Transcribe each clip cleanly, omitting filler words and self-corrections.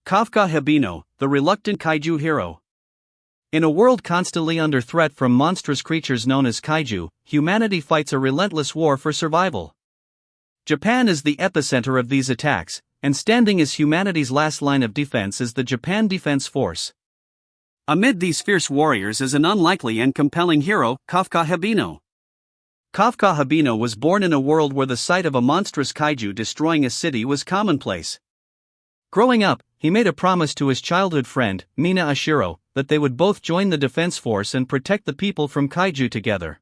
Kafka Hibino, the reluctant kaiju hero. In a world constantly under threat from monstrous creatures known as kaiju, humanity fights a relentless war for survival. Japan is the epicenter of these attacks, and standing as humanity's last line of defense is the Japan Defense Force. Amid these fierce warriors is an unlikely and compelling hero, Kafka Hibino. Kafka Hibino was born in a world where the sight of a monstrous kaiju destroying a city was commonplace. Growing up, he made a promise to his childhood friend, Mina Ashiro, that they would both join the defense force and protect the people from kaiju together.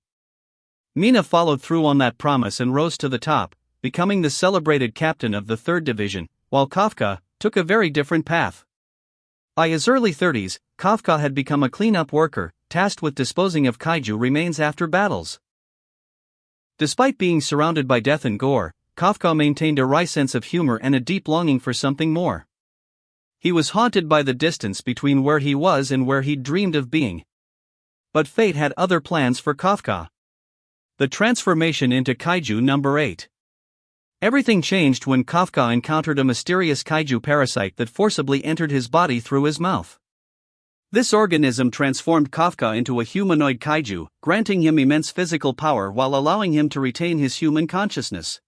Mina followed through on that promise and rose to the top, becoming the celebrated captain of the 3rd Division, while Kafka took a very different path. By his early 30s, Kafka had become a cleanup worker, tasked with disposing of kaiju remains after battles. Despite being surrounded by death and gore, Kafka maintained a wry sense of humor and a deep longing for something more. He was haunted by the distance between where he was and where he'd dreamed of being. But fate had other plans for Kafka. The transformation into Kaiju number 8. Everything changed when Kafka encountered a mysterious kaiju parasite that forcibly entered his body through his mouth. This organism transformed Kafka into a humanoid kaiju, granting him immense physical power while allowing him to retain his human consciousness.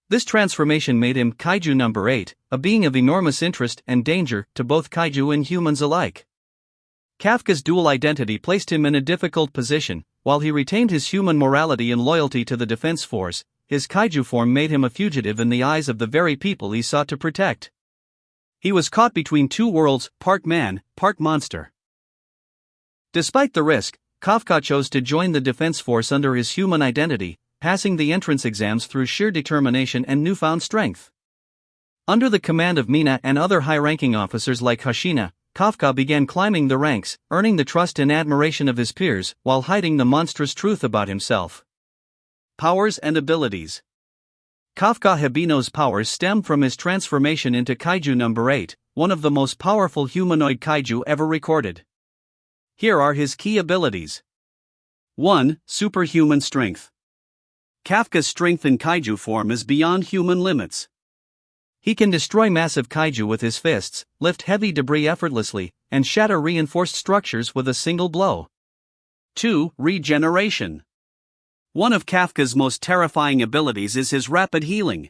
This transformation made him Kaiju number 8, a being of enormous interest and danger to both kaiju and humans alike. Kafka's dual identity placed him in a difficult position. While he retained his human morality and loyalty to the defense force, his kaiju form made him a fugitive in the eyes of the very people he sought to protect. He was caught between two worlds, part man, part monster. Despite the risk, Kafka chose to join the defense force under his human identity, passing the entrance exams through sheer determination and newfound strength. Under the command of Mina and other high-ranking officers like Hashina, Kafka began climbing the ranks, earning the trust and admiration of his peers while hiding the monstrous truth about himself. Powers and abilities. Kafka Hibino's powers stem from his transformation into Kaiju number 8, one of the most powerful humanoid kaiju ever recorded. Here are his key abilities. 1. Superhuman strength. Kafka's strength in kaiju form is beyond human limits. He can destroy massive kaiju with his fists, lift heavy debris effortlessly, and shatter reinforced structures with a single blow. 2. Regeneration. One of Kafka's most terrifying abilities is his rapid healing.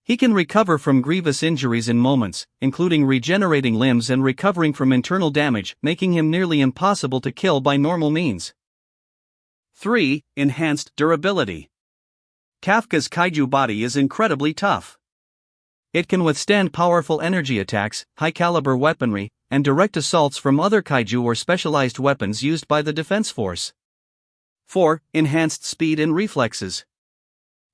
He can recover from grievous injuries in moments, including regenerating limbs and recovering from internal damage, making him nearly impossible to kill by normal means. 3. Enhanced durability. Kafka's kaiju body is incredibly tough. It can withstand powerful energy attacks, high-caliber weaponry, and direct assaults from other kaiju or specialized weapons used by the defense force. 4. Enhanced speed and reflexes.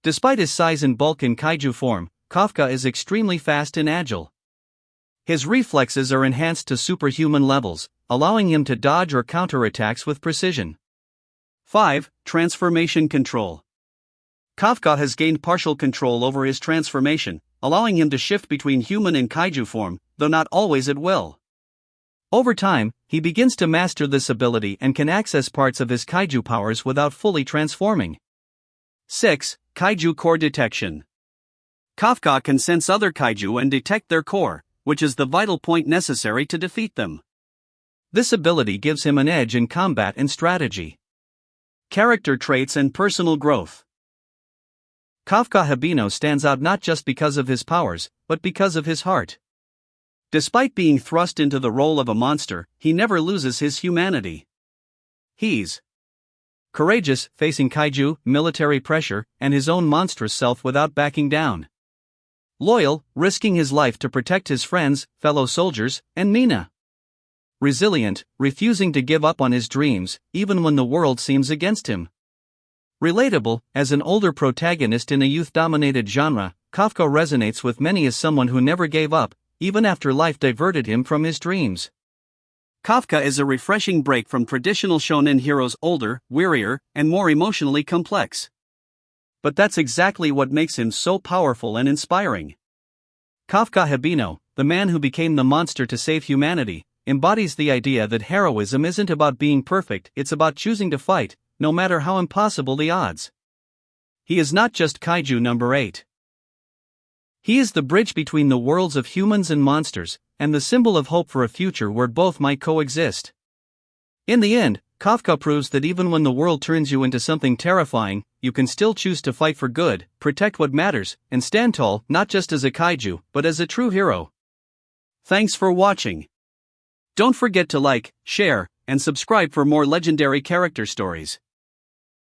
Despite his size and bulk in kaiju form, Kafka is extremely fast and agile. His reflexes are enhanced to superhuman levels, allowing him to dodge or counter attacks with precision. 5. Transformation control. Kafka has gained partial control over his transformation, allowing him to shift between human and kaiju form, though not always at will. Over time, he begins to master this ability and can access parts of his kaiju powers without fully transforming. 6. Kaiju core detection. Kafka can sense other kaiju and detect their core, which is the vital point necessary to defeat them. This ability gives him an edge in combat and strategy. Character traits and personal growth. Kafka Hibino stands out not just because of his powers, but because of his heart. Despite being thrust into the role of a monster, he never loses his humanity. He's courageous, facing kaiju, military pressure, and his own monstrous self without backing down. Loyal, risking his life to protect his friends, fellow soldiers, and Mina. Resilient, refusing to give up on his dreams, even when the world seems against him. Relatable, as an older protagonist in a youth-dominated genre, Kafka resonates with many as someone who never gave up, even after life diverted him from his dreams. Kafka is a refreshing break from traditional shonen heroes, older, wearier, and more emotionally complex. But that's exactly what makes him so powerful and inspiring. Kafka Hibino, the man who became the monster to save humanity, embodies the idea that heroism isn't about being perfect, it's about choosing to fight, no matter how impossible the odds. He is not just Kaiju number 8. He is the bridge between the worlds of humans and monsters, and the symbol of hope for a future where both might coexist. In the end, Kafka proves that even when the world turns you into something terrifying, you can still choose to fight for good, protect what matters, and stand tall, not just as a kaiju, but as a true hero. Thanks for watching. Don't forget to like, share, and subscribe for more legendary character stories.